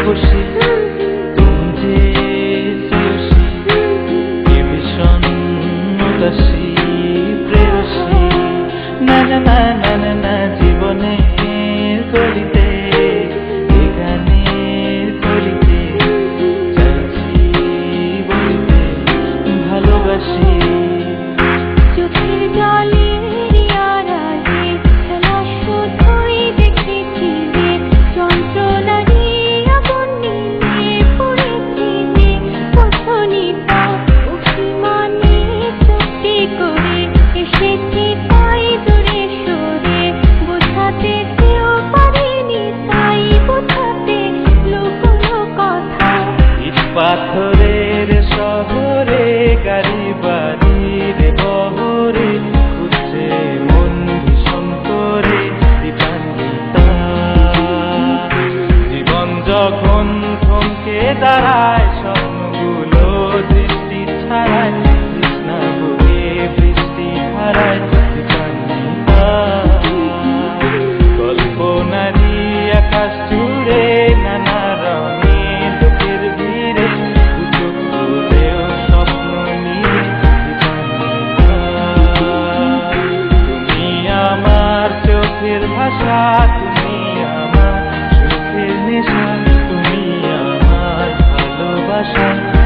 रूपसी तुम जे श्रेयसी ये भीषण उदासी प्रेयसी ना ना ना ना ना ना जीवने कलिते ए गानेर कलिते चाইছি বলিতে ভালোবাসি পাথরের শহরে গাড়ি বাড়ির বহরে খুঁজছে মন ভীষণ করে দীপান্বিতা জীবন যখন থমকে দাঁড়ায় স্বপ্নগুলো দৃষ্টি ছাড়ায় তৃষ্ণা বয়ে বৃষ্টি হারায় দীপান্বিতা কল্পনারি আকাশ জুড়ে নানা রঙের লোকের ভিড়ে ভাষা তুমি আমার সুখের নেশা তুমি আমার ভালোবাসা।